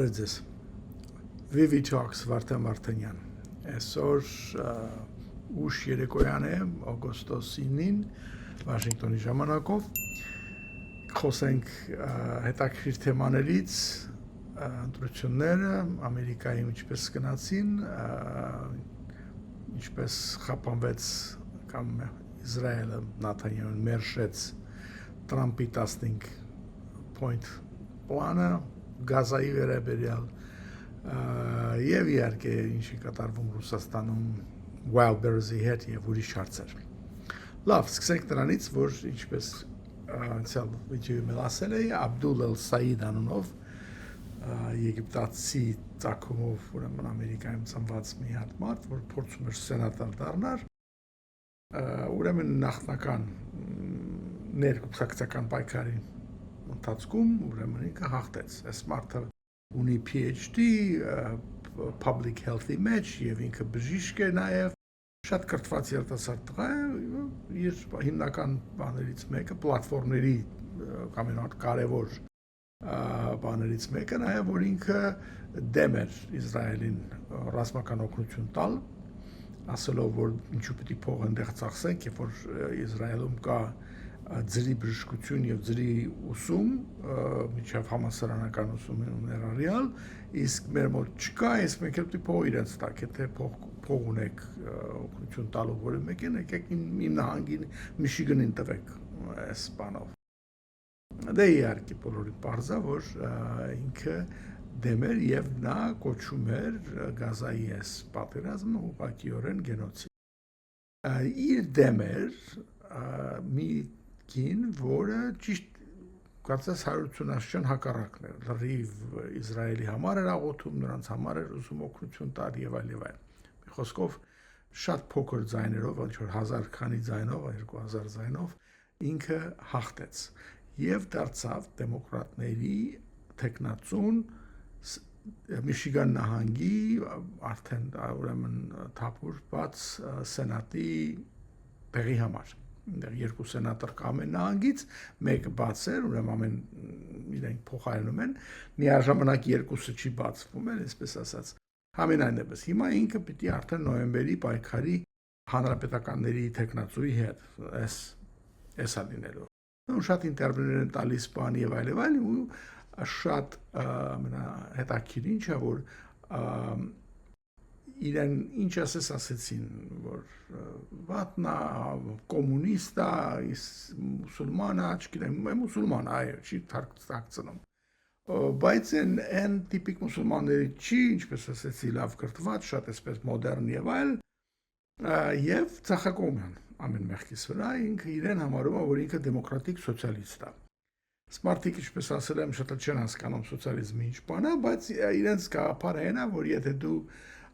Բարեձեզ, VV Talks Վարդան Վարդանյան, այսօր ուշ երեկոյան է, օգոստոս 9-ին, Վաշինգտոնի ժամանակով, խոսենք հետաքրքիր թեմաներից, ընտրությունները, Ամերիկայում ինչպես գնացին, ինչպես խափանվեց կամ Իսրայելը Նաթանյահուն մերժեց Տրամպի 15 point պլանը, Գազայի վերաբերյալ եւ իհարկե ինչի կատարվում Ռուսաստանում Wildberries-ի հետ եւ ուրիշ հարցեր։ Լավ, սկսենք դրանից, որ ինչպես անցյալ վիդեոյում ասել էի, Աբդուլ Էլ-Սաիդ անունով եգիպտացի ծագումով ուրեմն Ամերիկայում ծնված մի հատ մարդ, որ փորձում էր սենատոր դառնալ, ուրեմն նախնական ներկուսակցական պայքարի ընթացքում ուրեմն ինքը հաղթեց։ Այս մարդը ունի PhD, public health-ի մեջ եւ ինքը բժիշկ է նաեւ, շատ կրթված երիտասարդ տղա է, իր հիմնական բաներից մեկը պլատֆորմների ամենահատ կարևոր բաներից մեկը նաեւ որ ինքը դեմ էր Իսրայելին ռազմական օգնություն տալ, ասելով որ ինչու պետք է փող այնտեղ ծախսենք, երբ որ Իսրայելում կա ձրի բժշկություն եւ ձրի ուսում, միջավ համասարանական ուսումը ներառյալ, իսկ մեր մոտ չկա, իսկ մենք պետք է փող իրենց տակ, եթե փող ունեք օգնություն տալու որը մեկին, եկեք իմ նահանգին Միշիգանին տվեք այս բանով։ Դե իհարկե բոլորին պարզա, որ ինքը դեմ էր եւ նա կոչում էր Գազայի այս պատերազմը ուղղակիորեն գենոցիդ։ Իր դեմ էր մի կին, որը ճիշտ կարծես 180 հակառակն էր, լրիվ Իսրայելի համար էր աղոթում, նրանց համար էր ուզում օգնություն տալ եւ այլ եւ այլ։ Մի խոսքով շատ փոքր ձայներով, ինչ որ 1000 քանի ձայնով, 2000 ձայնով ինքը հաղթեց եւ դարձավ դեմոկրատների տեխնացուն Միշիգան նահանգի արդեն ուրեմն թափուր բաց սենատի տեղի համար։ Դեռ երկու սենատոր կա ամեն նահանգից, մեկը բաց էր, ուրեմն ամեն իրենք փոխարինում են, միաժամանակ երկուսը չի բացվում էլ, այսպես ասած։ Համենայնդեպս հիմա ինքը պիտի արդեն նոյեմբերի պայքարի հանրապետականների տեխնացուի հետ, այս լինելու։ Ու շատ ինտերվյուներ են տալիս բան եւ այլ ու շատ հետաքրքիր ինչ է որ իրեն ինչ ասեցին որ վատնա կոմունիստա մուսուլմանա չգիտեմ մուսուլման այո չի թարգծնում բայց այն տիպիկ մուսուլմանների չի ինչպես ասեցի լավ կրթված շատ այսպես մոդեռն եւ այլ եւ ցախակոմյան ամեն մեղքից վրա ինքը իրեն համարում է որ ինքը դեմոկրատիկ սոցիալիստ է Սմարտիկ ինչպես ասել եմ շատ չեն հասկանում սոցիալիզմը ինչ բան է բայց իրենց գաղափարը այն է որ եթե դու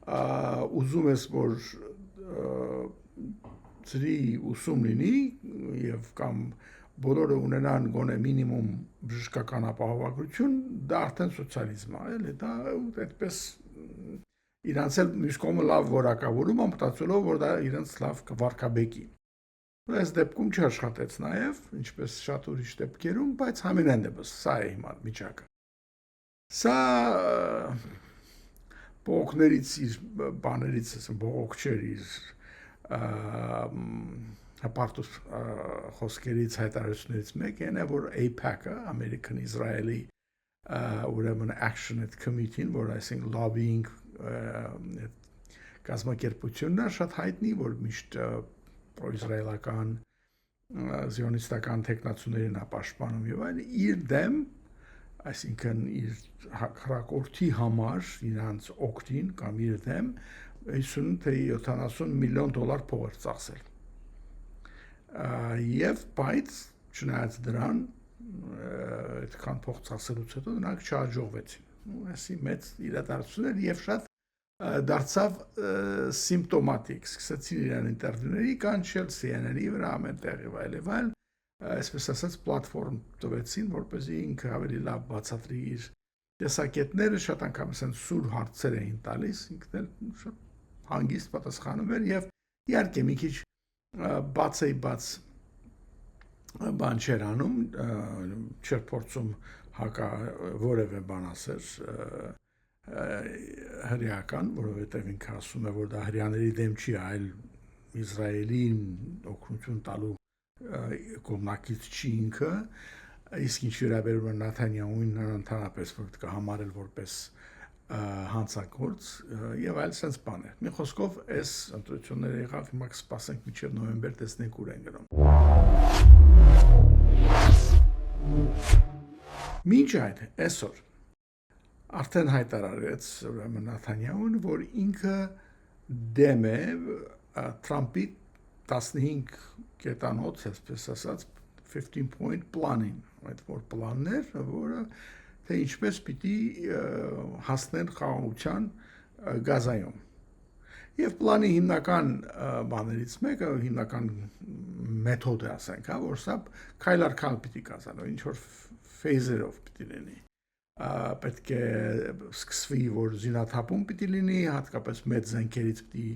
ուզում ես որ ծրի ուսում լինի եւ կամ բոլորը ունենան գոնե մինիմում բժշկական ապահովագրություն դա արդեն սոցիալիզմ է էլի դա այդպես իրանց էլ մյուս կողմը լավ որակավորում ամտածելով որ դա իրենց լավ կվարկաբեկի այս դեպքում չաշխատեց նաեւ ինչպես շատ ուրիշ դեպքերում բայց համենայնդեպս սա է հիմա միջակը սա բողոքներից իր բաներից ասեմ բողոք չէր իր հապարտուս խոսքերից հայտարարություններից մեկն է որ AIPAC-ը American Israeli ուրեմն Action Committee-ն որ այսինքն lobbying կազմակերպությունն է շատ հայտնի որ միշտ պրոիսրայելական զիոնիստական տեխնացուներին ապաշտպանում եւ այլ իր դեմ այսինքն իր հակառակորդի համար իրանց օգտին կամ իր դեմ 50 թե 70 միլիոն դոլար փող էր ծախսել եւ բայց չնայած դրան այդքան փող ծախսելուց հետո նրանք չհաջողվեցին այսի մեծ իրադարձություն էր եւ շատ դարձավ սիմպտոմատիկ սկսեցին իրան ինտերվյուների կանչել CNN-ի վրա ամենտեղ եւ այլ այսպես ասած պլատֆորմ տվեցին որպեսզի ինքը ավելի լավ բացատրի իր տեսակետները շատ անգամ ասեն սուր հարցեր էին տալիս ինքն էլ շատ հանգիստ պատասխանում էր եւ իհարկե մի քիչ բաց բան չէր անում չէր փորձում հակա որևէ բան ասեր հրեական, որովհետև ինքը ասում է, որ դա հրեաների դեմ չի, այլ Իսրայելին օգնություն տալու կողմնակից չի ինքը, իսկ ինչ վերաբերում է Նաթանյահուին, նա ընդհանրապես որ կհամարել որպես հանցագործ եւ այլ sense բաներ։ Մի խոսքով, այս ընտրությունները եղավ, հիմա կսպասենք մինչեւ նոյեմբեր, տեսնենք ուր են գնում։ Մինչ այդ, այսօր արդեն հայտարարեց ուրեմն Նաթանյահուն, որ ինքը դեմ է Թրամփի 15 կետանոց, այսպես ասած, 15-point plan-ին, այդ որ պլաններ, որը թե ինչպես պիտի հասնեն խաղաղության Գազայում։ Եվ պլանի հիմնական բաներից մեկը, հիմնական մեթոդը ասենք, որ սա քայլ առ քայլ պիտի կազմի, ինչ որ ֆեյզերով պիտի լինի։ Պետք է սկսվի, որ զինաթափում պիտի լինի, հատկապես մեծ զենքերից պիտի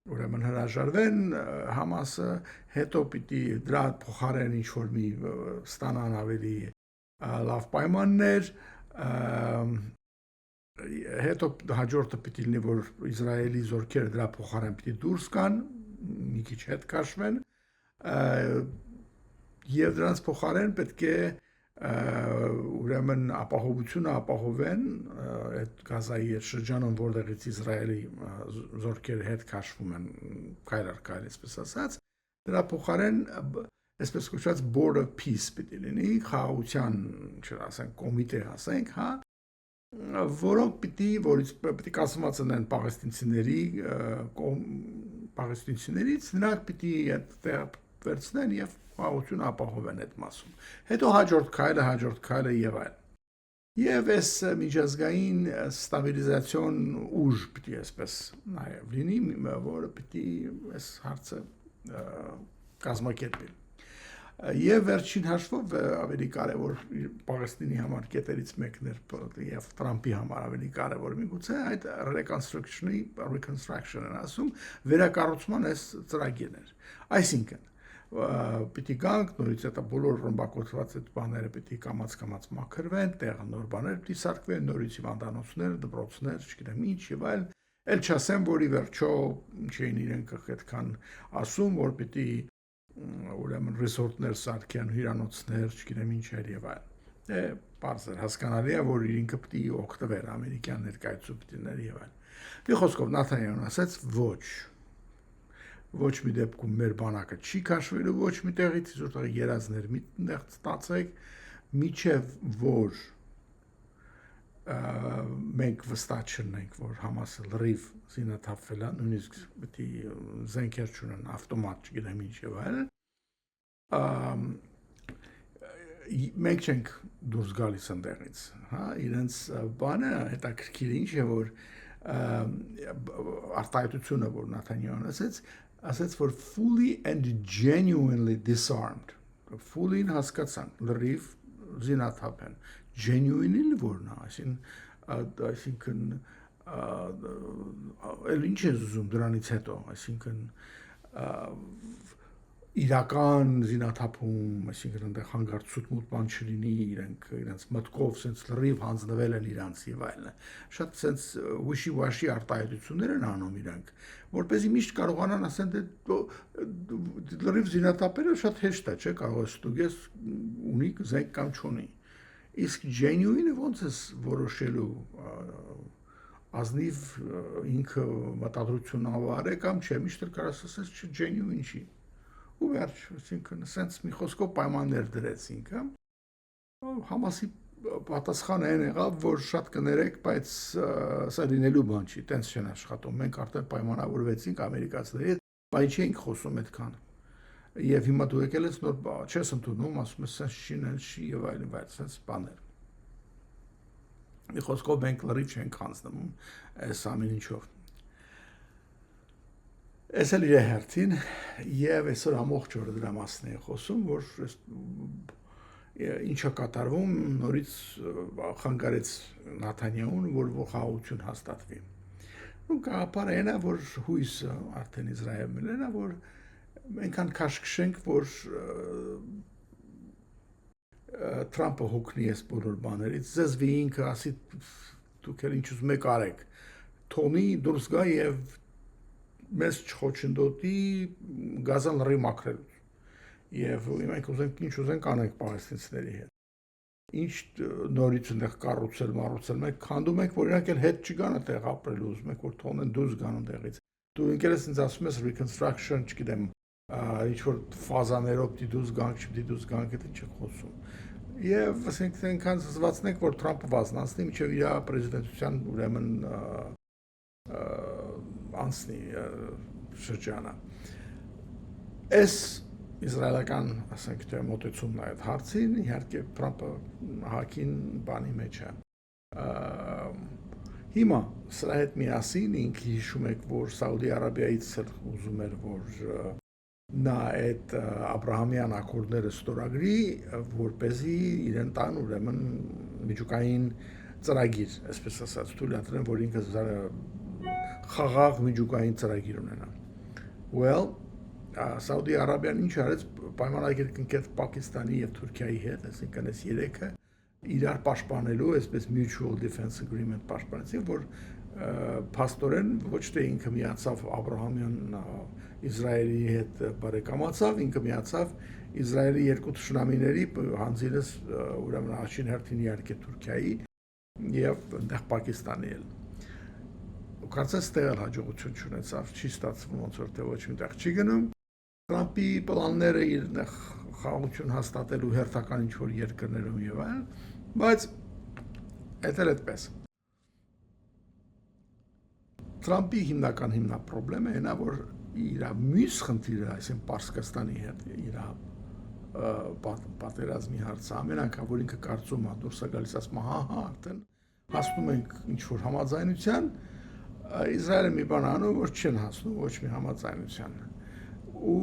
ուրեմն հրաժարվեն Համասը, հետո պիտի դրա փոխարեն ինչ որ մի ստանան ավելի լավ պայմաններ, հետո հաջորդը պիտի լինի, որ Իսրայելի զորքերը դրա փոխարեն պիտի դուրս գան, մի քիչ հետ քաշվեն, եւ դրանց փոխարեն պետք է ուրեմն ապահովությունը ապահովեն այդ Գազայի շրջանում, որտեղից Իսրայելի զորքերը հետ քաշվում են քայլ առ քայլ, այսպես ասած, դրա փոխարեն այսպես կոչված board of peace պիտի լինի, խաղաղության, ասենք, կոմիտե ասենք, հա, որոնք պիտի կազմված են պաղեստինցիներից, նրանք պիտի վերցնեն եւ խաղաղությունը ապահովեն այդ մասում։ Հետո հաջորդ քայլը եւ այլն։ Եվ այս միջազգային ստաբիլիզացիոն ուժ պիտի այսպես նաեւ լինի, որը պիտի այս հարցը կազմակերպի։ Եվ վերջին հաշվով ավելի կարևոր Պաղեստինի համար կետերից մեկն էր եւ Թրամփի համար ավելի կարևոր միգուցե այդ reconstruction-ն ասում վերակառուցման այս ծրագիրն էր։ Այսինքն պիտի գանք նորից այդ բոլոր ռմբակոծված այդ բաները պիտի կամաց մաքրվեն, տեղը նոր բաներ պիտի սարքվեն, նորից հիվանդանոցներ, դպրոցներ, չգիտեմ ինչ եւ այլ։ Էլ չասեմ, որ ի վերջո չէին իրենք այդքան ասում, որ պիտի ուրեմն ռեսորտներ սարքեն, հյուրանոցներ, չգիտեմ ինչեր եւ այլն։ Դե բարձր հասկանալի է, որ ինքը պիտի օգտվեր ամերիկյան ներկայացուցիչներ եւ այլն։ Մի խոսքով Նաթանյահուն ասաց ոչ մի դեպքում մեր բանակը չի քաշվելու ոչ մի տեղից, որտեղ երազներ միտեղ ստացեք, միջև որ մենք վստահ չլինենք, որ Համասը լրիվ զինաթափվել է, նույնիսկ պիտի զենքեր չունեն, ավտոմատ, չգիտեմ ինչ եւ այլն, մենք չենք դուրս գալիս ընդեղից, հա, իրենց բանը հետաքրքիր ինչ է, որ արտահայտությունը, որ Նաթանյահուն ասաց, որ fully and genuinely disarmed, fully-ն հասկացան, լրիվ զինաթափ են, genuine-ին որն է, այսինքն էլ ինչ է զում դրանից հետո, այսինքն իրական զինաթափում, այսինքն այնտեղ հանգարց սուտ-մուտ բան չլինի, իրենց մտքով սենց լրիվ հանձնվել են իրանց եւ այլն։ Շատ սենց wishy-washy արտահայտություններ են անում իրանք, որպեսզի միշտ կարողանան ասեն դե լրիվ զինաթափելը շատ հեշտ է, չէ՞, կարող է ստուգես ունի զենք կամ չունի։ Իսկ genuine-ը ոնց է որոշելու ազնիվ ինքը մտադրությունավոր է կամ չէ, միշտ կարաս ասես genuine չի։ Ու վերջ, այսինքն սենց մի խոսքով պայմաններ դրեց ինքը, Համասի պատասխանը այն եղավ, որ շատ կներեք, բայց սա լինելու բան չի, տենց չեն աշխատում, մենք արդեն պայմանավորվեցինք ամերիկացիների հետ, բայց չենք խոսում այդքան, եւ հիմա դու եկել ես նոր չես ընդունում, ասում ես սենց չի եւ այլն, բայց սենց բաներ։ Մի խոսքով մենք լրիվ չենք հանձնում այս ամեն ինչով։ Այս էլ իր հերթին եւ այսօր ամբողջ օրը դրա մասն է խոսում, որ ինչա կատարվում, նորից խանգարեց Նաթանյահուն, որ խաղաղություն հաստատվի։ Ու գաղափարը այն է, որ հույսը արդեն Իսրայելն է, որ մենք քաշքշենք, որ Թրամփը հոգնի էս բոլոր բաներից, ձեզ վի ինքը ասի դուք էլ ինչ ուզում եք արեք, թողնի դուրս գա եւ մեզ չխոչընդոտի գազան լրի մաքրելուց, եւ մենք ուզենք ինչ ուզենք անենք պաղեստինցիների հետ, ինչ նորից այնտեղ կառուցել, մենք քանդում ենք, որ իրանք էլ հետ չգան այդտեղ ապրելու, ուզում ենք որ թողնեն դուրս գան այնտեղից, դու ինքերս ինձ ասում ես reconstruction, չգիտեմ, ինչ որ ֆազաներով պիտի դուրս գանք, չպիտի դուրս գանք, դա ինչ է խոսում։ Եվ ասենք այնքան զզվացն ենք, որ Թրամփը վազնացնի մինչև իր պրեզիդենտության ուրեմն անցնի շրջանը։ Այս իսրայելական, ասենք թե մոտեցումն այդ հարցին, իհարկե Թրամփը հակին բանի մեջ է։ Հիմա սրա հետ միասին ինքը հիշում եք, որ Սաուդի Արաբիայից ուզում էր, որ նա այդ Աբրահամյան ակորդները ստորագրի, որպեսզի իրեն տան ուրեմն միջուկային ծրագիր, այսպես ասած, թույլատրեն, որ ինքը խաղաղ միջուկային ծրագիր ունենա։ Well, Սաուդի Արաբիան ինչ արեց, պայմանագիր կնքեց Պակիստանի եւ Թուրքիայի հետ, այսինքն այս երեքը իրար պաշտպանելու, այսպես mutual defense agreement պաշտպանեցին, որ փաստորեն ոչ թե ինքը միացավ Աբրահամյան Իսրայելի հետ բարեկամացավ, ինքը միացավ Իսրայելի երկու թշնամիների հանձինս ուրեմն առաջին հերթին իհարկե Թուրքիայի եւ այնտեղ Պակիստանի էլ։ Կարծես տեղալ հաջողություն չունեցավ, չի ստացվում ոնց որ թե ոչ միտեղ չի գնում։ Թրամփի պլանները իր խաղաղություն հաստատելու հերթական ինչ-որ երկրներում եւ այլն, բայց դա էլ այդպես։ Թրամփի հիմնական պրոբլեմը հենա, որ իր մյուս խնդիրը, այսինքն Պարսկաստանի հետ իր պատերազմի հարցը, ամեն անգամ որ ինքը կարծում է դուրս է գալիս, ասում է, արդեն հասնում ենք ինչ-որ համաձայնության, Իսրայելը մի բան անում, որ չեն հասնում ոչ մի համաձայնության։ Ու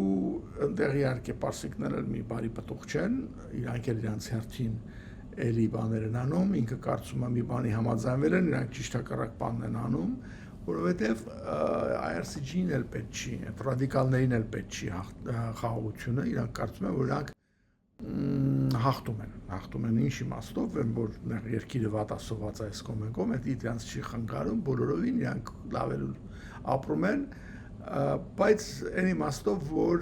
այնտեղ իհարկե պարսիկները մի բարի պտուղ չեն, իրանք էլ իրանց հերթին էլի բաներ են անում, ինքը կարծում է մի բանի համաձայնվել են, իրանք ճիշտ հակառակ բանն են անում, որովհետև IRCG-ին էլ պետք չի, այդ ռադիկալներին էլ պետք չի խաղաղությունը, իրանք կարծում են, որ իրանք հաղթում են ինչ իմաստով, որ երկիրը վատասոված այս կոմենկոմ, այդ իրանց չի խանգարում, բոլորովին իրանք լավ էլ ապրում են, բայց այն իմաստով, որ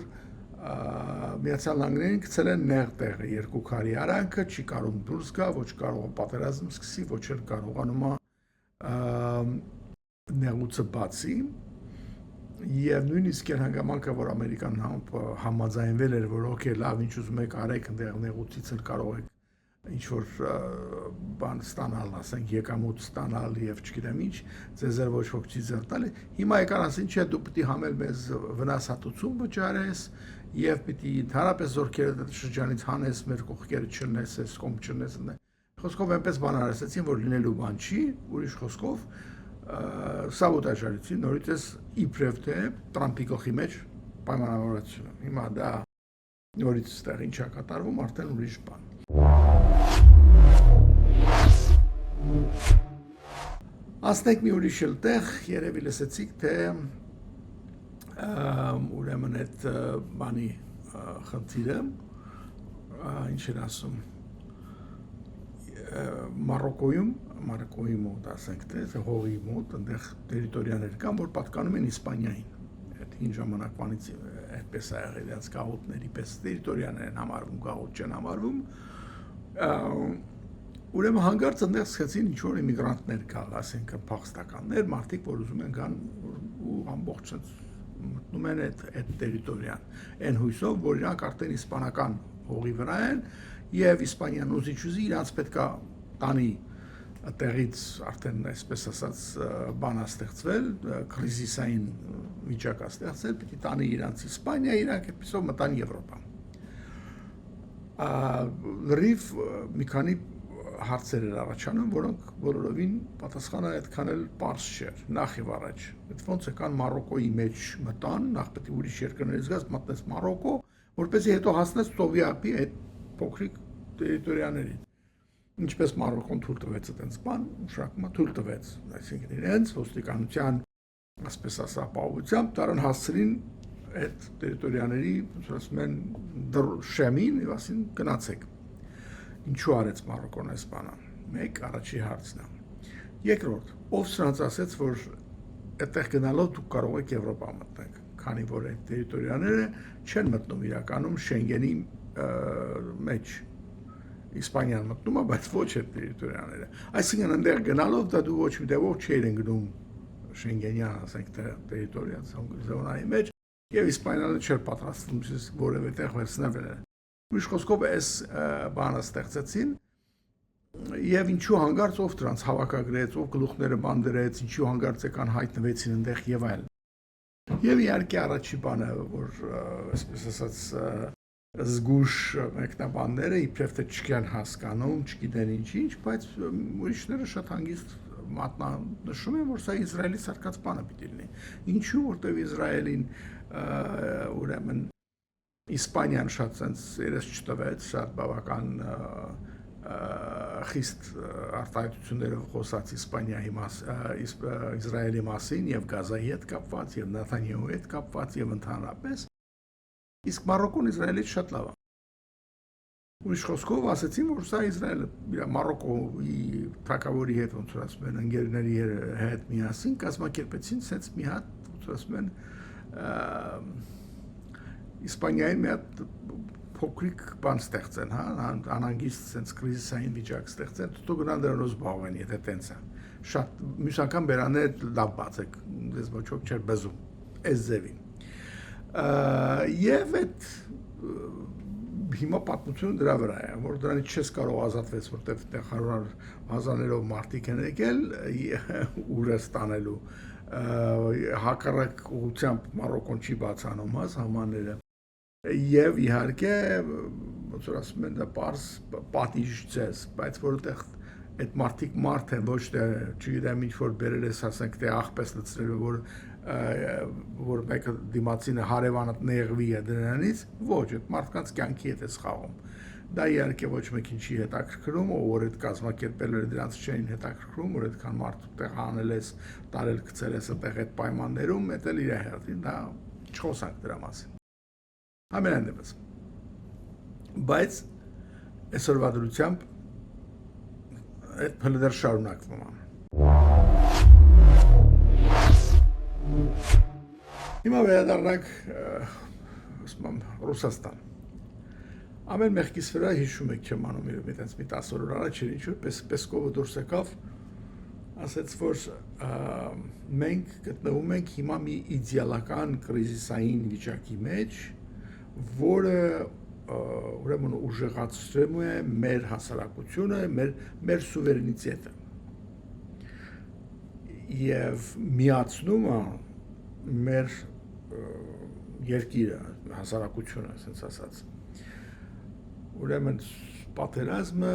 Միացյալ Նահանգներին գցել են նեղ տեղը երկու քարի արանքը, չի կարող դուրս գա, ոչ կարող պատերազմ սկսի, ոչ էլ կարողանում է նեղուցը բացի, եւ նույնիսկ այն հանգամանքը, որ ամերիկան համաձայնվել էր, որ օքեյ, լավ, ինչ ուզում եք արեք, այնտեղ նեղուցից էլ կարող եք ինչ որ բան ստանալ, ասենք եկամուտ ստանալ եւ չգիտեմ ինչ, ձեզ էլ ոչ ոք չի ձեռ տալի։ Հիմա եկան ասին, չէ, դու պիտի համել մեզ վնասատություն վճարես եւ պիտի ընդհանրապես զորքերը շրջանից հանես, մեր կողքերը չնես, այս կողմ չնես։ Խոսքով այնպես բան արեցին, որ լինելու բան չի, ուրիշ խոսքով սաբոտաժ արեցին, նորից էս իբրև թե Տրամփի գլխի մեջ պայմանավորվածությունը։ Հիմա դա նորից ստեղ ինչա կատարվում, արդեն ուրիշ բան։ Ասնենք մի ուրիշ էլ տեղ, երևի լսեցիք, թե ուրեմն այդ բանի խնդիրը, ինչ են ասում, Մարոկոյի մոտ, ասենք թե, հողի մոտ, այնտեղ տերիտորիաներ կան, որ պատկանում են Իսպանիային, այդ հին ժամանակվանից այդպես է եղել, իրենց գաղութների պես տերիտորիաներ են համարվում, գաղութ չեն համարվում, ուրեմն հանկարծ այնտեղ սկսեցին ինչ-որ իմիգրանտներ գալ, ասենք փախստականներ, մարդիկ, որ ուզում են գան ու ամբողջ մտնում են այդ տերիտորիան, այն հույսով, որ իրանք արդեն իսպանական հողի վրա են եւ Իսպանիան ուզի իրանց պետքա տանի տեղից արդեն այսպես ասած բան է ստեղծվել, կրիզիսային վիճակ է ստեղծել, պիտի տանի իրանց Իսպանիա, իրանք այդպիսով մտան Եվրոպա։ Լրիվ մի քանի հարցեր էր առաջանում, որոնք բոլորովին պատասխանը այդքան էլ պարզ չէր, նախ եւ առաջ։ Այդ ոնց եկան Մարոկոյի մեջ մտան, նախ պետք է ուրիշ երկրներից գաս մտնես Մարոկո, որպեսզի հետո հասնես Սովիապի այդ փոքրիկ տերիտորիաներին։ Ինչպես Մարոկոն թույլ տվեց այդպես բան, շարունակում թույլ տվեց, այսինքն իրենց ոստիկանության, ասպես ապահովությամբ դարան հասցրին այդ տերիտորիաների, ասում են, շեմին, եւ ասին գնացեք։ Ինչու արեց Մարոկոն այս բանը։ Մեկ առաջի հարցն է։ Երկրորդ, ով սրանց ասեց, որ այդտեղ գնալով դուք կարող եք Եվրոպա մտնեք, քանի որ այդ տերիտորիաները չեն մտնում իրականում Շենգենի մեջ։ Իսպանիան մտնում է, բայց ոչ այդ տերիտորիաները։ Այսինքն այնտեղ գնալով դա դու ոչ մի դեպքում չէր ընկնում Շենգենյան, ասենք, տերիտորիա զոնայի մեջ, եւ Իսպանիան չէր պատրաստվում որևէ տեղ վերցնել։ Ուրիշ խոսքով այս բանը ստեղծեցին եւ ինչու հանգարց ով դրանց հավաքագրեց, ով գլուխները բան դրեց, ինչու հանգարց եկան հայտնվեցին այնտեղ եւ այլն։ Եվ իհարկե առաջի բանը, որ այսպես ասած զգուշ մեկնաբանները իբրև թե չկան հասկանում, չգիտեն ինչ, բայց ուրիշները շատ հանգիստ մատնանշում են, որ սա Իսրայելի սարքած բանը պիտի լինի։ Ինչու, որտեղ Իսրայելին ուրեմն Իսպանիան շատ sense երես չտվեց, շատ բավական խիստ արտահայտություններով խոսած Իսրայելի մասին եւ Գազայի հետ կապված եւ Նեթանյահուի հետ կապված եւ ընդհանրապես իսկ Մարոկոն Իսրայելից շատ լավ է։ Ուրիշ խոսքով ասացին, որ սա Իսրայելը Մարոկոյի թագավորի հետ ոնց որ ասում են ընկերների հետ միասին կազմակերպեցին sense մի հատ ոնց որ ասում են Իսպանիայի մի հատ փոքրիկ բան ստեղծեն, հա, անհանգիստ sense կրիզիսային վիճակ ստեղծեն, դու գնալ դրանով զբաղվեն, եթե տենց է։ Շատ մյուս անգամ բերաններ լավ բացեք, դες ոչ ոք չէր բզում, այս ձևին։ Եվ այդ հիմա պատմությունը դրա վրա է, որ դրանից չես կարող ազատվես, որտեղ հազարներով մարդիկ են եկել ուրը ստանելու հակառակ ուղղությամբ Մարոկոն չի բացանում համանները եւ իհարկե ոնց որ ասում են դա պարզ պատիժ ցես, բայց որտեղ այդ մարդիկ մարդ են, ոչ թե չգիտեմ ինչ որ բերել ես ասենք թե աղպես լցրելու որ մեկը դիմացինը հարևանը նեղվի է դրանից, ոչ, այդ մարդկանց կյանքի հետ է խաղում։ Դա իհարկե ոչ մեկին չի հետաքրքրում, որ այդ կազմակերպելը դրանց չեն հետաքրքրում, որ այդքան մարդ տեղ անել ես, տարել գցել ես այդտեղ այդ պայմաններում, դա էլ իր հերթին, դա չխոսանք դրա մասին։ Ամենայն դեպս։ Բայց այսօրվա դրությամբ այդ փլը դեռ շարունակվում է։ Հիմա վերադառնանք Ռուսաստան։ Ամեն մեղքից վրա հիշում եք չեմ անում իրոք այտենց մի 10 օր առաջ էր ինչ որ Պեսկովը դուրս եկավ, ասաց որ մենք գտնվում ենք հիմա մի իդեալական կրիզիսային վիճակի մեջ, որը ուրեմն ուժեղացնում է մեր հասարակությունը, մեր սուվերենիտետը եւ միացնում է մեր երկիրը, հասարակությունը, ասենց ասած։ Ուրեմն պատերազմը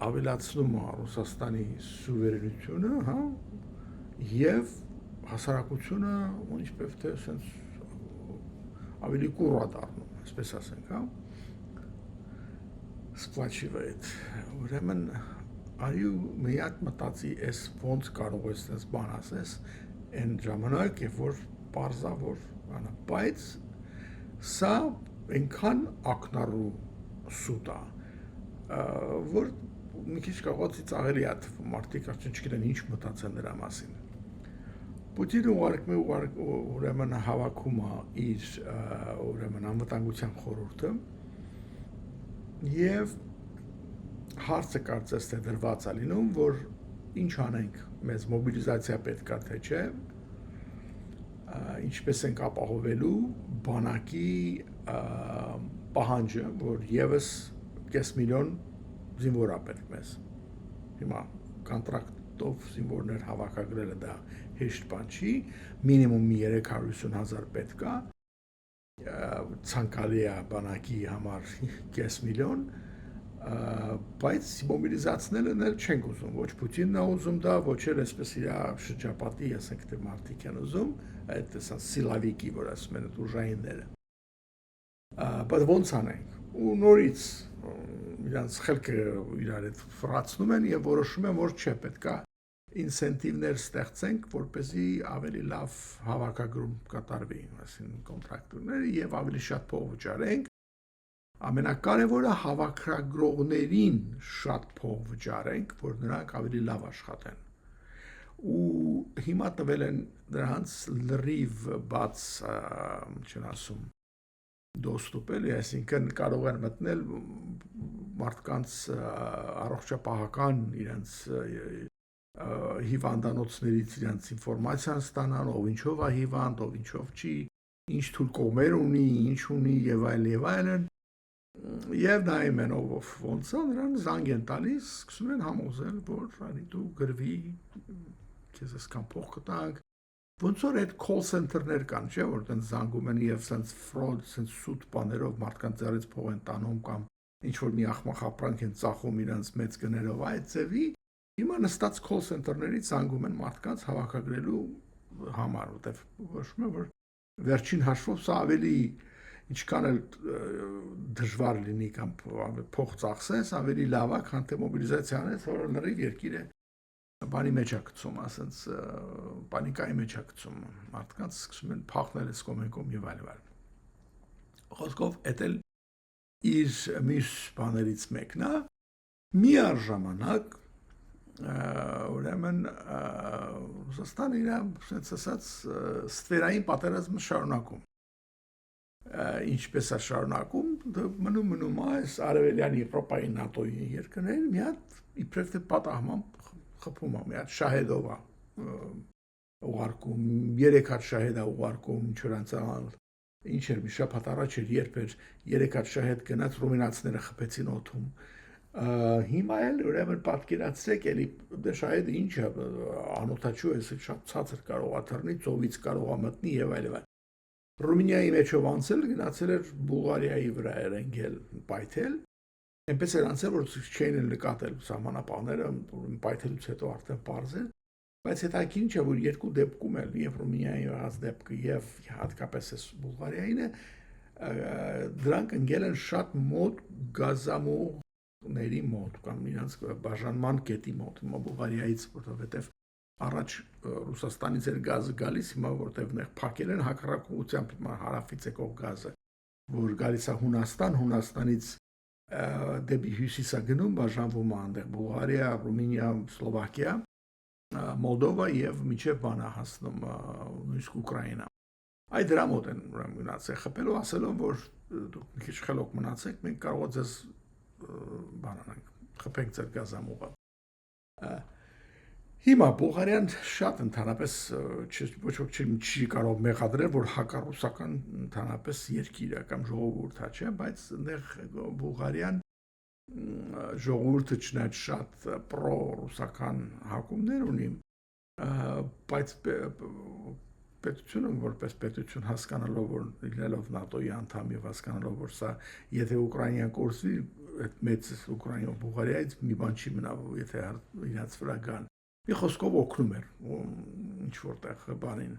ավելացնում է Ռուսաստանի սուվերենությունը, հա, եւ հասարակությունը ինչպես թե ասենց ավելի կուռա դառնում, այսպես ասենք, հա։ Սպլաչիվայդ, ուրեմն արի միակ մտածի էս ոնց կարող ես այս բան ասես այն ժամանակ, երբ որ պարզա որ բանը, բայց սա այնքան ակնառու սուտ է, որ մի քիչ կարող ծաղելի է թվում, մարդիկ արդեն չգիտեն ինչ մտածեն դրա մասին։ Պուտինը ուրեմն հավաքում է իր ուրեմն անվտանգության խորհուրդը եւ հարցը կարծես թե դրված է լինում, որ ինչ անենք, մեզ մոբիլիզացիա պետք է թե չէ, ինչպես ենք ապահովելու բանակի պահանջը, որ եւս 5 միլիոն զինվոր է պետք մեզ։ Հիմա կոնտրակտով զինվորներ հավաքագրելը դա հեշտ բան չի, մինիմում 350,000 պետք է, ցանկալի է բանակի համար 5 միլիոն, բայց մոբիլիզացնելն էլ չենք ուզում, ոչ Պուտինն է ուզում դա, ոչ էլ այսպես իր շրջապատի, ասենք թե մարդիկ են ուզում, այդ սիլավիկի, որ ասում են ուժայինները։ Բայց ոնց անենք, ու նորից իրանց խելքը իրար հետ ֆրացնում են եւ որոշում են, որ չէ, պետքա ինսենտիվներ ստեղծենք, որպեսզի ավելի լավ հավաքագրում կատարվի, այսինքն կոնտրակտորները եւ ավելի շատ փող վճարենք, Ամենակարևորը հավաքագրողներին շատ փող վճարենք, որ նրանք ավելի լավ աշխատեն։ Ու հիմա տվել են նրանց լրիվ բաց, չեն ասում, դոստուպ էլի, այսինքն կարող են մտնել մարդկանց առողջապահական իրենց հիվանդանոցներից իրենց ինֆորմացիան ստանան, ով ինչով է հիվանդ, ով ինչով չի, ինչ թուրքոմեր ունի, ինչ ունի եւ այլն, եւ նայում են ով ոնց է, նրան զանգ են տալիս, սկսում են համոզել, որ արի դու գրվի, քեզ այսքան փող կտանք։ Ոնց որ այդ call center-ներ կան, չէ՞, որ տենց զանգում են եւ sense fraud, sense սուտ բաներով մարդկանց ձեռից փող են տանում կամ ինչ որ մի ախմախ ապրանք են ծախում իրենց մեծ գներով, այդ ձևի հիմա նստած call center-ներից զանգում են մարդկանց հավաքագրելու համար, որտեվ որոշում է որ վերջին հաշվով սա ավելի ինչքան էլ դժվար լինի կամ փող ծախսես, ավելի լավ է, քան թե մոբիլիզացիան է, որ լրիվ երկիրը բանի մեջ է գցում, ասենց պանիկայի մեջ է գցում, մարդկանց սկսում են փախնել այս կողմեն եւ այլն։ Խոսքով էդ էլ իր մյուս բաներից մեկն է, միաժամանակ ուրեմն Ռուսաստանը իր ասենց ասած ստվերային պատերազմը շարունակում։ Ինչպես է շարունակում, մնում այս արևելյան Եվրոպայի ՆԱՏՕ-ի երկրներին մի հատ իբրև թե պատահման խփում է, մի հատ շահեդով է ուղարկում, 3 հատ շահեդ է ուղարկում, ինչ որ անցալ, ինչ էր մի շաբաթ առաջ էր, երբ էր 3 հատ շահեդ գնաց, ռումինացիները խփեցին օդում։ Հիմա էլ ուրեմն պատկերացրեք, էլի դե շահեդը ինչ է, անօթաչու է, շատ ցածր կարող է թռնի, ծովից կարող է մտնի եւ այլն։ Ռումինիայի մեջով անցել, գնացել էր Բուլղարիայի վրա էր ընկել, պայթել։ Այնպես էր անցել, որ չէին նկատել սահմանապահները, պայթելուց հետո արդեն պարզ էր, բայց հետաքրքիր չէ, որ երկու դեպքում էլ եւ Ռումինիայի եղած դեպքը եւ հատկապես էս Բուլղարիային է, դրանք ընկել են շատ մոտ գազամուղների մոտ կամ իրանց բաժանման կետի մոտ, հիմա Բուլղարիայից, որովհետեւ առաջ Ռուսաստանից էր գազը գալիս, հիմա որտեղ նեղ փակել են հակառակ ուղղությամբ հարավից եկող գազը, որ գալիս է Հունաստան, Հունաստանից դեպի հյուսիս է գնում, բաժանվում է այնտեղ Բուլղարիա, Ռումինիա, Սլովակիա, Մոլդովա եւ միջև բանա հասնում նույնիսկ Ուկրաինա։ Այդ դրա մոտ են մնացել խփելով, ասելով որ դուք մի քիչ խելոք մնացեք, մենք կարող է ձեզ բանանանք, խփենք ձեր գազամուղը։ Հիմա Բուլղարիան շատ ընդհանրապես ոչ ոք չի կարող մեղադրել, որ հակառուսական ընդհանրապես երկիր է կամ ժողովուրդ է, չէ, բայց այնտեղ Բուլղարիան ժողովուրդը չնայած շատ պրո-ռուսական հակումներ ունի, բայց պետությունը որպես պետություն հասկանալով, որ լինելով ՆԱՏՕ-ի անդամ եւ հասկանալով, որ սա եթե Ուկրաինան կորսվի, այդ մեծ Ուկրաինա Բուլղարիայից մի բան չի մնա, եթե իրաց վրա գան։ Մի խոսքով օգնում էր ինչ որտեղ բանին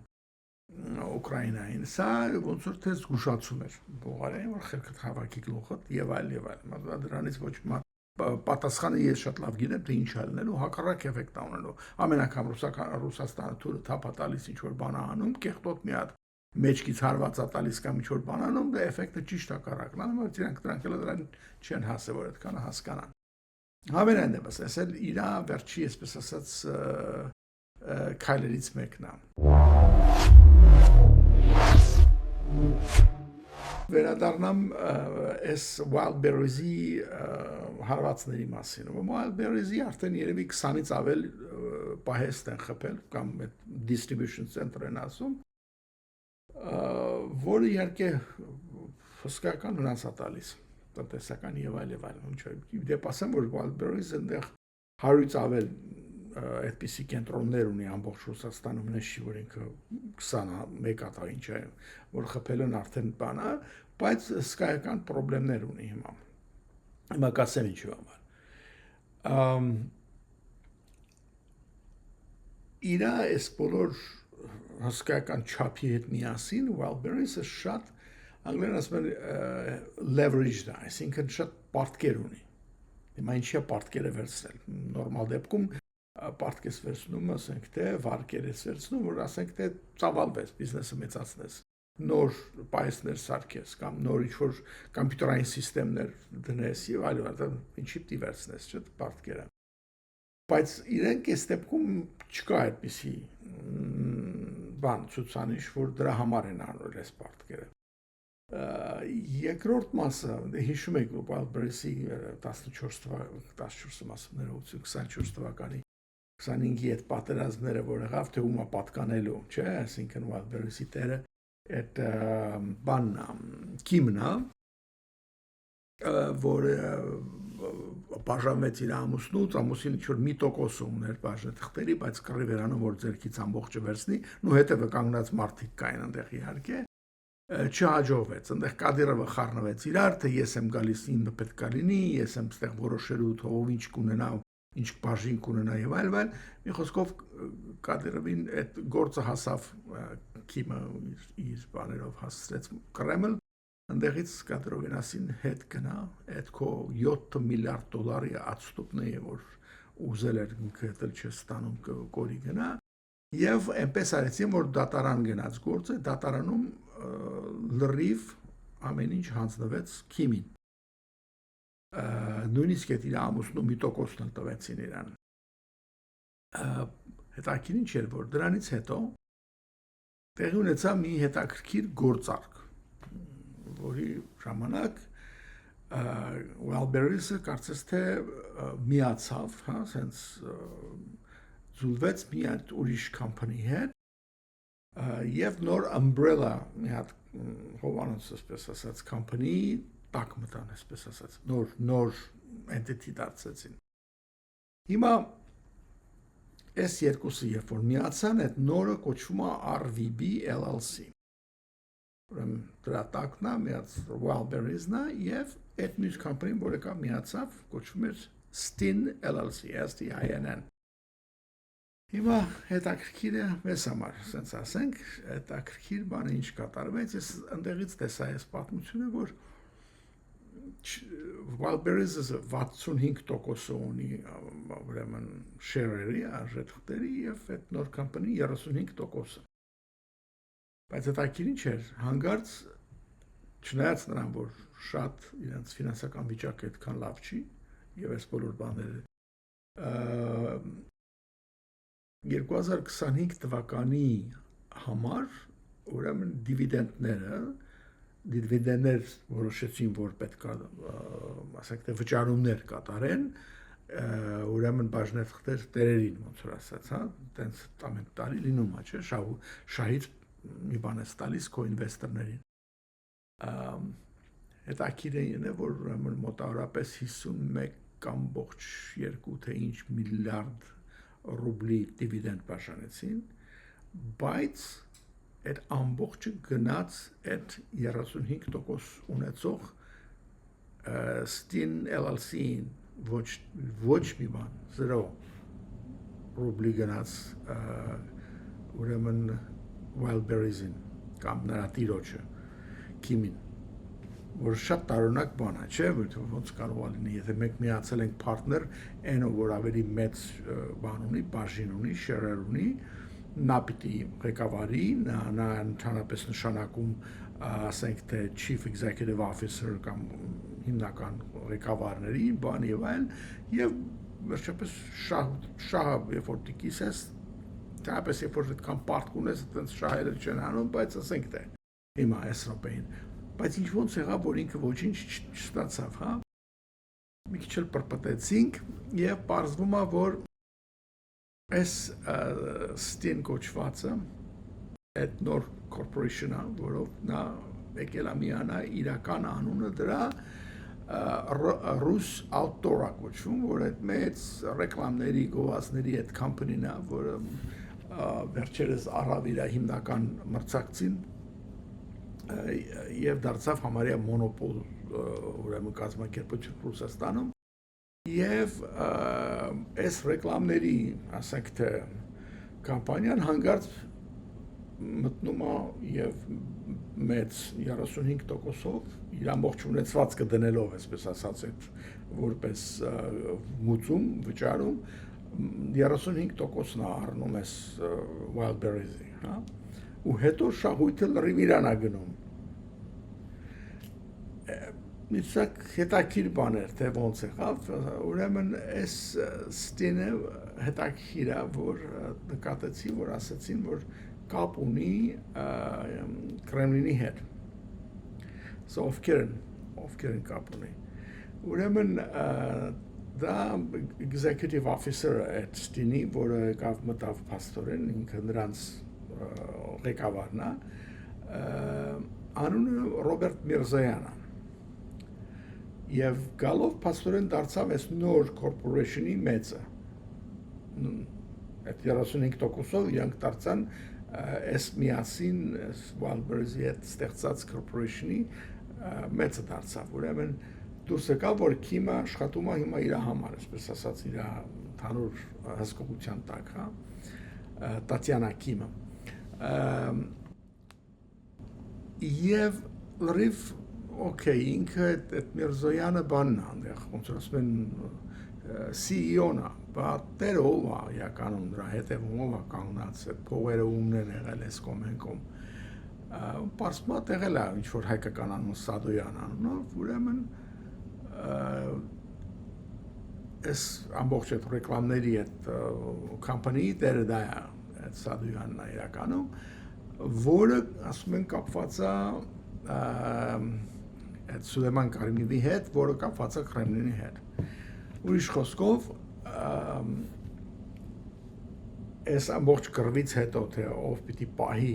Ուկրաինային, սա ոնց որ թե զգուշացում էր Բուլղարիային, որ խելքը հավաքի գլուխդ եւ այլն, դրանից ոչ մի պատասխանը ես շատ լավ գիտեմ, թե ինչ է լինելու, հակառակ էֆեկտ է ունենալու։ Ամեն անգամ Ռուսաստանը թուրը թափա տալիս ինչ որ բան է անում, կեղտոտ մի հատ մեջքից հարված է տալիս կամ ինչ որ բան անում, դա էֆեկտը ճիշտ հակառակն է, որ դրանք էլ դրան չեն հասել, որ այդքանը հասկանան։ Հավերեն դեպս, այս էլ իր վերջի, այսպես ասած, քայլերից մեկն է։ Վերադառնամ այս Wildberries-ի հարվածների մասին։ Wildberries-ի արդեն երևի 20-ից ավել պահեստ են խփել կամ distribution center են ասում, որը իհարկե հսկայական վնաս է տալիս տնտեսական եւ այլն, դեպ ասեմ, որ Wildberries այնտեղ 100-ից ավել այդպիսի կենտրոններ ունի ամբողջ Ռուսաստանում, նշի, որ ինքը 21 հատ ինչ է, որ խփել են արդեն բանա, բայց հսկայական խնդիրներ ունի հիմա։ Հիմա կասեմ ինչու համար։ Իրա այս բոլոր հսկայական չափի հետ միասին Wildberries-ը շատ անգլերեն ասում են leveraged է, այսինքն շատ պարտքեր ունի։ Հիմա ինչի է պարտքերը վերցնել։ Նորմալ դեպքում պարտքես վերցնում, ասենք թե վարկեր ես վերցնում, որ ասենք թե ծավալվես, բիզնեսը մեծացնես։ նոր պայեսներ սարքես կամ նոր ինչ-որ կոմպյուտերային սիստեմներ դնես եւ այլն, ինչի պիտի վերցնես, չէ՞, պարտքերը։ Բայց իրենք այս դեպքում չկա այդպիսի բան ցուցանիշ, որ դրա համար են անորել այս պարտքերը։ Երկրորդ մասը, հիշում եք Wildberries-ի 14 մասը 24 թվականի 25-ի այդ պատերազմները, որ եղավ, թե ումա պատկանելու, չէ, այսինքն Wildberries-ի տերը այդ բանն Քիմն է, որ բաժանվեց իր ամուսնուց, ամուսինը ինչ-որ մի տոկոս ուներ բաժնեթղթերի, բայց կռի վերանում, որ ձերքից ամբողջը վերցնի, ու հետևը կանգնած մարդիկ կային այնտեղ իհարկե, չհաջողվեց, այնտեղ Կադիրովը խառնվեց իրար, թե ես եմ գալիս, ինքը պետք է լինի, ես եմ ստեղ որոշելու, թե ով ինչ կունենա, ինչ բաժին կունենա եւ այլն, մի խոսքով Կադիրովին այդ գործը հասավ Քիմը իր բաներով հասցրեց Կրեմլ, այնտեղից Կադիրովին ասին հետ գնա, այդ քո $7 միլիարդ ածտուպն է, որ ուզել էր ինքը չէ ստանում կորի գնա, եւ այնպես արեցին, որ դատարան գնաց գործը, դատարանում լրիվ ամեն ինչ հանձնվեց Քիմին։ Նույնիսկ այդ իր ամուսնու մի տոկոսն էլ տվեցին իրան։ Հետաքրքիր ինչ էր, որ դրանից հետո տեղի ունեցավ մի հետաքրքիր գործարք, որի ժամանակ Wildberries-ը կարծես թե միացավ, հա, sense զուլվեց մի հատ ուրիշ company հետ եւ նոր umbrella մի հատ հովանոց ասես ասած company տակ մտան ասես ասած նոր entity դարձեցին։ Հիմա այս երկուսը երբ որ միացան, այդ նորը կոչվում է RVB LLC։ Ուրեմն դրա տակն է միած Wildberries-ն է եւ այդ մյուս company-ն, որը կա միացավ, կոչվում է Stin LLC, STINN։ Հիմա հետաքրքիր է մեզ համար, ասենց ասենք, հետաքրքիր բանը ինչ կատարվեց, ես ընդեղից տեսա այս պատմությունը, որ Wildberries-ը 65% ունի ուրեմն share-երի, արժեթղթերի եւ այդ նոր company 35%։ Բայց հետաքրքիր ինչ էր, հանգարց չնայած նրան, որ շատ իրենց ֆինանսական վիճակը այդքան լավ չի եւ այս բոլոր բաները 2025 թվականի համար ուրեմն դիվիդենդներ որոշեցին, որ պետք է ասենք թե վճարումներ կատարեն, ուրեմն բաժնեթղթեր տերերին, ոնց որ ասած, հա, տենց ամեն տարի լինում է, չէ, շահից մի բան է տալիս քո ինվեստորներին։ Հետաքրքիրն է, որ ուրեմն մոտավորապես 51.2 թե ինչ միլիարդ ռուբլի դիվիդենդ բաժանեցին, բայց այդ ամբողջը գնաց այդ 35% ունեցող Stin LLC-ին ոչ մի բան, 0 ռուբլի գնաց ուրեմն Wildberries-ին կամ նրա տիրոջը Քիմին, որ շատ տարօրինակ բան է, չէ՞, ոնց կարող է լինի, եթե մենք միացել ենք partner, այնը որ ավելի մեծ բան ունի, բաժին ունի, share-եր ունի, նա պիտի ղեկավարի, նա ընդհանրապես նշանակում, ասենք թե chief executive officer կամ հիմնական ղեկավարների, բան եւ այլ, եւ վերջապես շահը երբ որ դիկիս ես, դեպս երբ որ այդքան պարտք ունես, այդպես շահերը չեն անում, բայց ասենք թե հիմա այս րոպեին, բայց ինչ ոնց եղավ, որ ինքը ոչինչ չստացավ, հա։ Մի քիչ էլ պրպտեցինք եւ պարզվում է, որ այս Stin կոչվածը այդ նոր corporation-ը, որով նա եկել է միանա իրական անունը դրա Rus Outdoor-ը կոչվում, որ այդ մեծ ռեկլամների, գովազդների այդ company-ն է, որը վերջերս առավ իր հիմնական մրցակցին եւ դարձավ համարյա մոնոպոլ ուրեմն կազմակերպություն Ռուսաստանում եւ այս ռեկլամների, ասենք թե կամպանիան հանգարց մտնում է եւ մեծ 35%-ով իր ամբողջ ունեցվածքը դնելով, այսպես ասած, այդ որպես մուծում, վճարում 35%-ն է առնում այս Wildberries-ի, հա։ ու հետո շահույթը լրիվ իրանա գնում։ Միսակ հետաքրքիր բան էր, թե ոնց եղավ, ուրեմն այս ստինը հետաքրքիր է, որ նկատեցի, որ ասացին, որ կապ ունի Կրեմլինի հետ։ Սա ովքեր են կապ ունի։ Ուրեմն դա executive officer-ը այդ ստինի, որը եկավ մտավ փաստորեն, ինքը նրանց ղեկավարն է, անունը Ռոբերտ Միրզոյանն է։ Եվ գալով փաստորեն դարձավ այս նոր corporation-ի մեծը։ Այդ 35%-ով իրանք դարձան այս միասին Wildberries-ի հետ ստեղծած corporation-ի մեծը դարձավ։ Ուրեմն դուրս եկավ, որ Քիմը աշխատում է հիմա իր համար, այսպես ասած, իր ընդհանուր հսկողության տակ, հա, Տատյանա Քիմը։ Եվ լրիվ Okay, ինքը այդ Միրզոյանը բանն է այնտեղ, ոնց որ ասում են CEO-ն է, բայց տերը ով է իրականում դրա հետևում ով է կանգնած, այդ փողերը ումն են եղել այս կոմենկոմ։ Պարսմա տեղել է ինչ որ հայկական անուն Սադոյան անունով, ուրեմն այս ամբողջ այդ ռեկլամների այդ կամպանիի տերը դա է, այդ Սադոյանն է իրականում, որը ասում են կապված է այդ Սուլեյման Կարիմովի հետ, որը կապված է Կրեմլինի հետ։ Ուրիշ խոսքով, այս ամբողջ կռվից հետո, թե ով պիտի պահի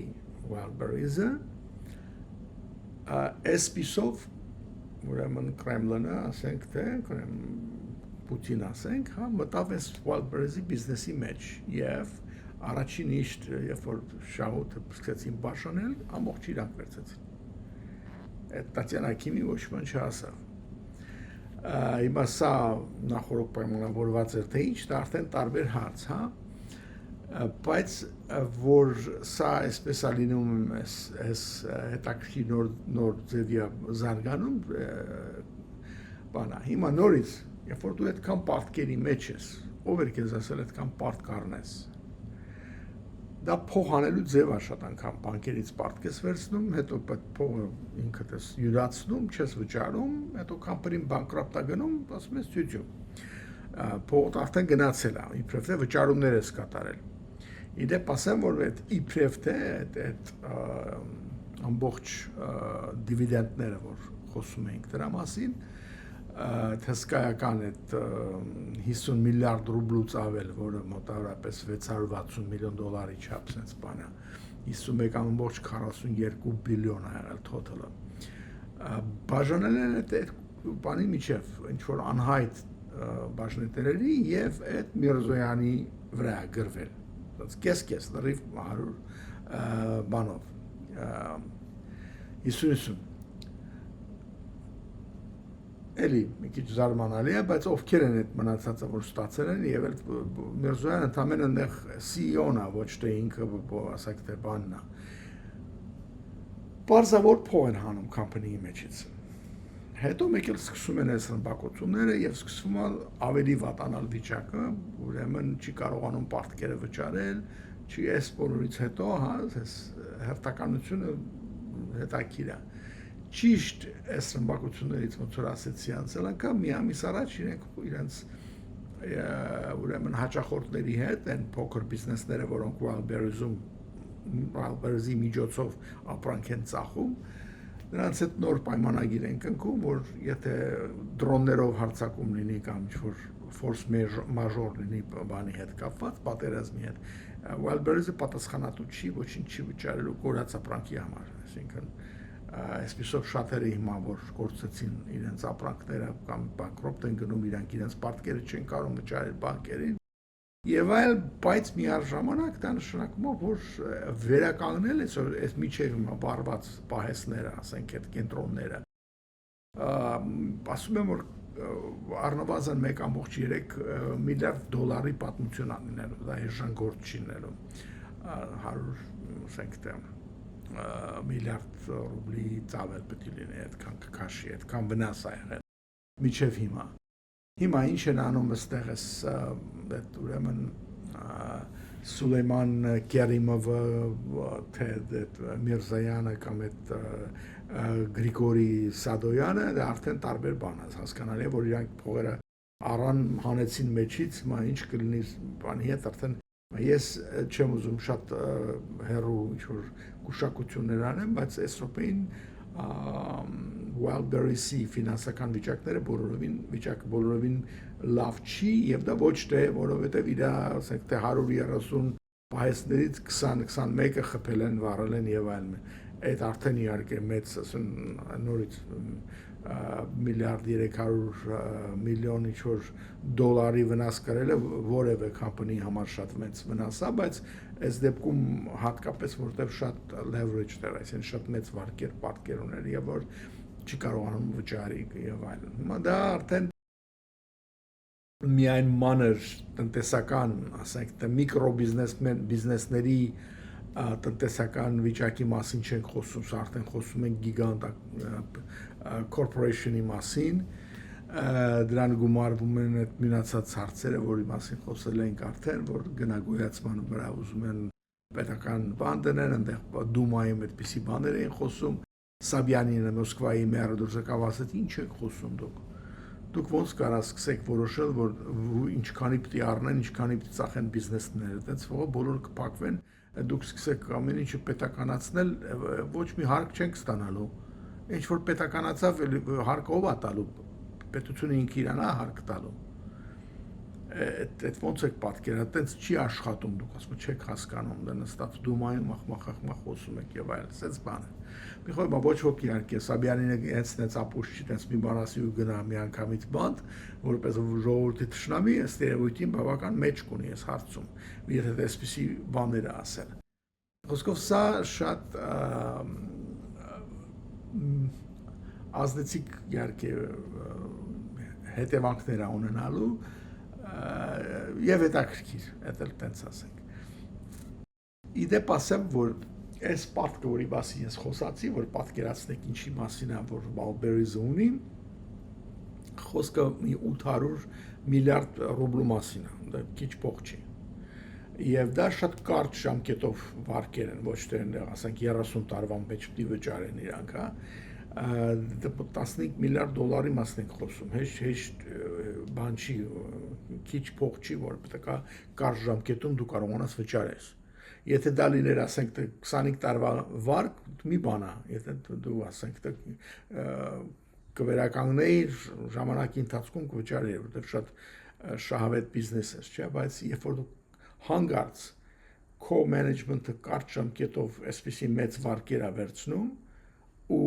Wildberries-ը, այսպիսով, ուրեմն Կրեմլինը, ասենք թե, Պուտին ասենք, հա, մտավ այս Wildberries-ի բիզնեսի մեջ և առաջին իշտ, երբ որ շահույթը սկսեցին բաժանել, ամբողջ իրանք վերցեցին։ Այդ Տատյանա Քիմի ոչ ոք չասավ։ Հիմա սա նախորդ պայմանավորված էր թե ինչ, դա արդեն տարբեր հարց, հա։ Բայց որ սա այսպես է լինում, այս հետաքրքիր նոր ձևի զարգանում, բանա։ Հիմա նորից, երբ որ դու այդքան պարտքերի մեջ ես, ով էր քեզ ասել այդքան պարտ կառնես։ Դա փող հանելու ձև է շատ անգամ բանկերից պարտք ես վերցնում, հետո փողը ինքդ ես յուրացնում, չես վճարում, հետո կամպանին բանկրապտ է գնում, ասում ես ծյուծու։ Փողը արդեն գնացել է, իբրև թե վճարումներ ես կատարել։ Իդեպ ասեմ, որ այդ իբրև թե այդ ամբողջ դիվիդենդները, որ խոսում ենք դրա մասին, հսկայական այդ 50 միլիարդ ռուբլուց ավել, որը մոտավորապես 660 միլիոն դոլարի չափ sense բան է, 51.42 բիլիոն է եղել total-ը։ Բաժանել են այդ բանի միջև, ինչ որ անհայտ բաժնետերերի եւ այդ Միրզոյանի վրա գրվել։ Կես լրիվ 100 բանով 50 Էլի մի քիչ զարմանալի է, բայց ովքեր են այդ մնացածը, որ ստացել են, եւ էլ Միրզոյանը ընդամենը այնտեղ CEO-ն է, ոչ թե ինքը ասեք թե բանն է։ Պարզավոր փող են հանում կամպանիի մեջից։ Հետո մեկ էլ սկսում են այս ռմբակոծումները եւ սկսվում է ավելի վատանալ վիճակը, ուրեմն չի կարողանում պարտքերը վճարել, չի այս բոլորից հետո, հա, այս հերթականությունը հետաքրքիր է։ Ճիշտ այս ռմբակոծություններից ոնց որ ասեցի անցել անգամ մի ամիս առաջ իրենց ուրեմն հաճախորդների հետ այն փոքր բիզնեսները, որոնք Wildberries-ի միջոցով ապրանք են ծախում, նրանց հետ նոր պայմանագիր են կնքում, որ եթե դրոններով հարձակում լինի կամ ինչ-որ force major լինի բանի հետ կապված, պատերազմի հետ, Wildberries-ը պատասխանատու չի, ոչինչ չի վճարելու կորած ապրանքի համար, այսինքն այսպիսով շատերը հիմա որ կորցեցին իրենց ապրանքները կամ բանկրոպտ են գնում, իրանք իրենց պարտքերը չեն կարող վճարել բանկերին եւ այլ, բայց միաժամանակ դա նշանակում է, որ վերականգնել այս միջև հիմա բարված պահեսները, ասենք այդ կենտրոնները, ասում եմ, որ առնվազն 1.3 միլիարդ դոլարի պատմություն անելու, դա էժան գործ չի լինելու, 100, ասենք թե միլիարդ ռուբլի ծավել պետք է լինի, այդքան կքաշի, այդքան վնաս է եղել միջև հիմա ինչ են անում այստեղ էս ուրեմն Սուլեյման Կերիմովը, թե Միրզայանը կամ այդ Գրիգորի Սադոյանը դա արդեն տարբեր բան է, հասկանալի է, որ իրանք փողերը առան հանեցին մեջից, մա ինչ կլինի բանի հետ արդեն ես չեմ ուզում շատ հերու ինչ-որ գուշակություններ անեմ, բայց այս րոպեին Wildberries-ի ֆինանսական վիճակները բոլորովին լավ չի եւ դա ոչ թե որովհետեւ իր ասենք թե 130 պահեսներից 20-21-ը խփել են, վառել են եւ այլն։ Այդ արդեն իհարկե մեծ ասեն նորից միլիարդ 300 միլիոն ինչ-որ դոլարի վնաս կրելը որևէ կամպանիի համար շատ մեծ վնաս է, բայց այս դեպքում հատկապես որտեղ շատ leverage դեր, այսինքն շատ մեծ վարկեր, պատկեր ուներ եւ որ չի կարողանում վճարի եւ այլն։ Հիմա դա արդեն միայն մանր տնտեսական, ասենք թե միկրո բիզնեսների տնտեսական վիճակի մասին չենք խոսում, սա արդեն խոսում ենք գիգանտ corporation-ի մասին, դրան գումարվում են այդ մնացած հարցերը, որի մասին խոսել ենք արդեն, որ գնագույացման վրա ուզում են պետական բան դնել, այնտեղ դումայում այդպիսի բաներ էին խոսում, Սաբյանինը Մոսկվայի մերը դուրս եկավ ասաց, ինչ եք խոսում դուք ոնց կարա սկսեք որոշել, որ ինչքանի պիտի առնեն, ինչքանի պիտի ծախեն բիզնեսները, այդպես որ բոլորը կփակվեն, դուք սկսեք ամեն ինչը պետականացնել, ոչ մի հարկ չենք ստանալու։ Ինչ որ պետականացավ, հարկը ով է տալու, պետությունը ինքը իրան է հարկ տալու։ Այդ ոնց եք պատկերը, այտենց չի աշխատում, դուք ասում չեք հասկանում, դա նստած դումայում ախմախ խոսում եք եւ այլն, այսպես բան է։ Մի խոր ոչ ոք իհարկե Սաբյանինը հենց ապուշ չի, հենց մի բան ասի ու գնա մի անգամից բանդ, որպես ժողովրդի թշնամի, ըստ երևույթին բավական մեծ կունի այս հարցում, եթե այսպիսի բաներ ասել։ Խոսքով սա շատ ազդեցիկ իհարկե հետևանքներ ունենալու եւ հետաքրքիր, դա էլ տենց ասենք։ Իդեպ ասեմ, որ այս պատկը, որի մասին ես խոսացի, որ պատկերացնեք ինչի մասին է, որ Wildberries ունի, խոսքը մի 800 միլիարդ ռուբլու մասին է, դա քիչ փող չի։ Եվ դա շատ կարճ ժամկետով վարկեր են, ոչ թե ասենք 30 տարվա մեջ պիտի վճարեն իրանք, հա։ 15 միլիարդ դոլարի մասն ենք խոսում, հեշտ բան չի, քիչ փող չի, որ պետք է կարճ ժամկետում դու կարողանաս վճարես։ Եթե դա լիներ, ասենք 25 տարվա վարկ, մի բան է, եթե դու ասենք կվերականգնեի ժամանակի ընթացքում կվճարեի, որտեղ շատ շահավետ բիզնես է, չէ՞, բայց երբ որ դու հանգարց քո մենեջմենթը կարճ ժամկետով այսպիսի մեծ վարկեր է վերցնում ու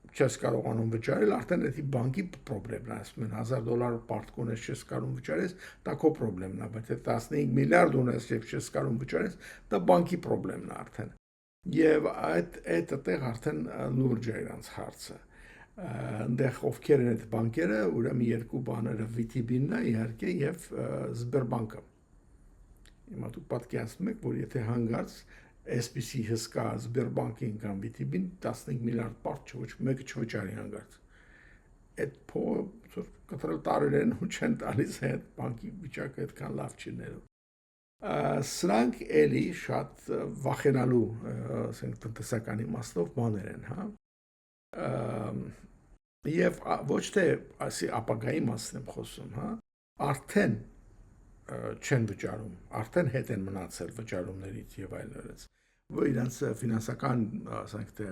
չես կարողանում վճարել, արդեն դա բանկի խնդիրն է, ասում են $1000 պարտք ունես, չես կարող վճարես, դա քո խնդիրն է, բայց եթե 15 միլիարդ ունես եւ չես կարող վճարես, դա բանկի խնդիրն է արդեն։ Եվ այդ այդտեղ արդեն լուրջ է իրանց հարցը։ Այնտեղ ովքեր են այդ բանկերը, ուրեմն երկու բաները VTB-ն է իհարկե եւ Sberbank-ը։ Հիմա դուք պատկերացնում եք, որ եթե հանգարց այսպիսի հսկա Sberbank-ին կամ VTB-ին 15 միլիարդ պարտ ոչ մեկը չվճարի հանգարց։ Այդ փողը կտրել տարերեն ու չեն տալիս այդ բանկի վիճակը այդքան լավ չի ներում։ Սրանք էլի շատ վախենալու, ասենք տնտեսական իմաստով բաներ են, հա։ Եվ ոչ թե ասի ապագայի մասին եմ խոսում, հա, արդեն չեն վճարում, արդեն հետ են մնացել վճարումներից եւ այլնից։ Որ իրանց ֆինանսական, ասենք թե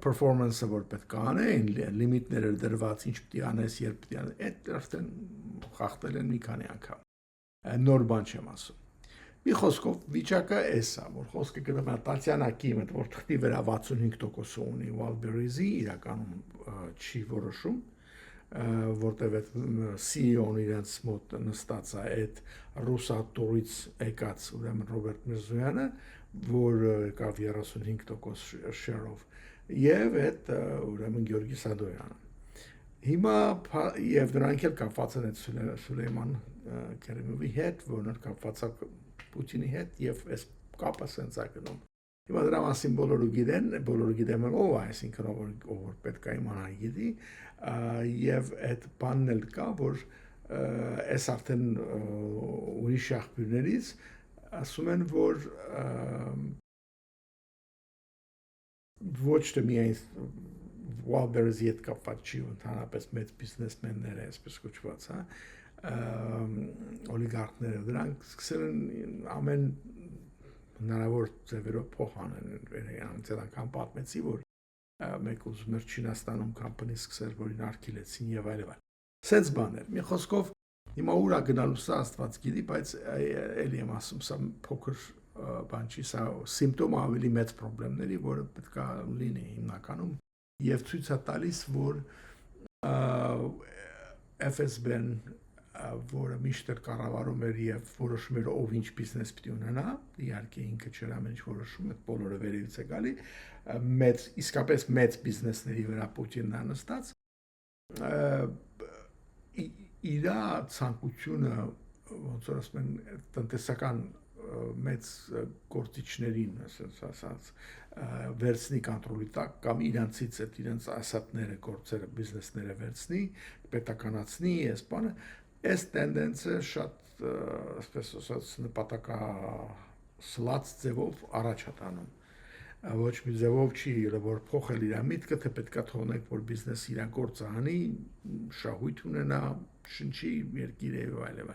performance-ը որ պետք է անեն, լիմիտները դրված, ինչ պիտի անես, երբ պիտի անես, այդ արդեն խախտել են մի քանի անգամ։ Նոր բան չեմ ասում։ Մի խոսքով վիճակը էս է, որ խոսքը գնում է Տատյանակի մոտ, որ թղթի վրա 65% ունի Wildberries-ի, իրականում չի որոշում, որտեղ CEO-ն իրենց մոտ նստած է այդ ռուսատորից եկած ուրեմն Ռոբերտ Միրզոյանը, որ եկավ 35% share-ով, եւ այդ ուրեմն Գեորգի Սադոյանը։ Հիմա եւ նրանք էլ կապված են Սուլեյման Կերիմովի հետ, որն կապված է Պուտինի հետ եւ այս կապը սենց է գնում։ Հիմա դրա մասին բոլորը գիտեն ով է, այսինքն ով պետք է իմանա գիտի, եւ այդ բանն էլ կա, որ այս արդեն ուրիշ աղբյուրներից ասում են, որ ոչ թե միայն Wildberries-ի հետ կապված չի, ընդհանրապես մեծ բիզնեսմենները, այսպես կոչված, հա, օլիգարխները, դրանք սկսել են ամեն հնարավոր ձևերով փող անել, անցյալ անգամ պատմեցի, որ մեկ ուզում էր Չինաստանում կամպանի սկսել, որին արգելեցին եւ այլն։ Սենց բաներ։ Մի խոսքով հիմա ուր է գնալու սա Աստված գիտի, բայց էլի եմ ասում, սա փոքր բան չի, սա սիմպտոմ ավելի մեծ խնդիրների, որը պետք է լինի հիմնականում եւ ցույց է տալիս, որ FSB-ն, որը միշտ կառավարում էր եւ որոշում էր ով ինչ բիզնես պիտի ունենա, իհարկե ինքը չէր ամեն ինչ որոշում, այդ բոլորը վերևից է գալի, իսկապես մեծ բիզնեսների վրա Պուտինն է նստած, իր ցանկությունը, ոնց որ ասում են, տնտեսական մեծ գործիչներին, ասած, վերցնի կոնտրոլի տակ կամ իրանցից այդ իրենց ասատները, գործերը, բիզնեսները վերցնի, պետականացնի, այս բանը, այս տենդենսը շատ, այսպես ասած, նպատակասլաց ձևով առաջ է տանում։ Ոչ մի ձևով չի, որ փոխել իր միտքը, թե պետքա թողնենք, որ բիզնեսը իր գործը անի, շահույթ ունենա, շնչի երկիրը եւ այլն։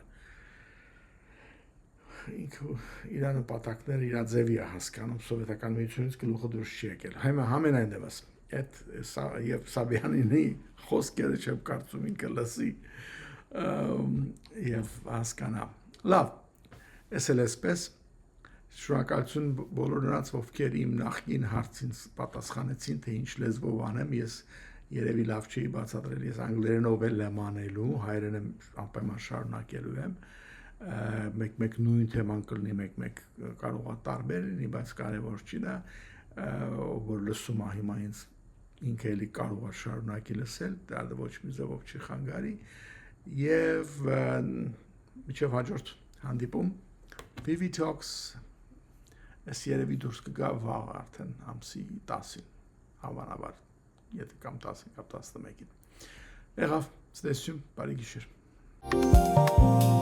Ինքը իր նպատակները իր ձևի է հասկանում, սովետական միությունից գլուխը դուրս չի եկել։ Համենայն դեպս, այդ եւ Սաբյանինի խոսքերը չեմ կարծում ինքը լսի եւ հասկանա։ Լավ, այսել էսպես շնորհակալություն բոլոր նրանց, ովքեր իմ նախկին հարցին պատասխանեցին, թե ինչ լեզվով անեմ, ես երևի լավ չի բացատրել, ես անգլերենով եմ անելու, հայերեն անպայման շարունակելու եմ, մեկ նույն թեման կլինի, մեկ կարող է տարբեր լինի, բայց կարևոր չի դա, որ լսում է հիմա ինքը էլի կարող է շարունակի լսել, դա ոչ մի ձևով չի խանգարի, եւ մինչեւ հաջորդ հանդիպում VV Talks Այս երևի դուրս կգա վաղ արդեն ամսի 10-ին, հավանաբար, եթե կամ 10-ին կամ 11-ին։ Եղավ, ստեսյուն, բարի գիշեր։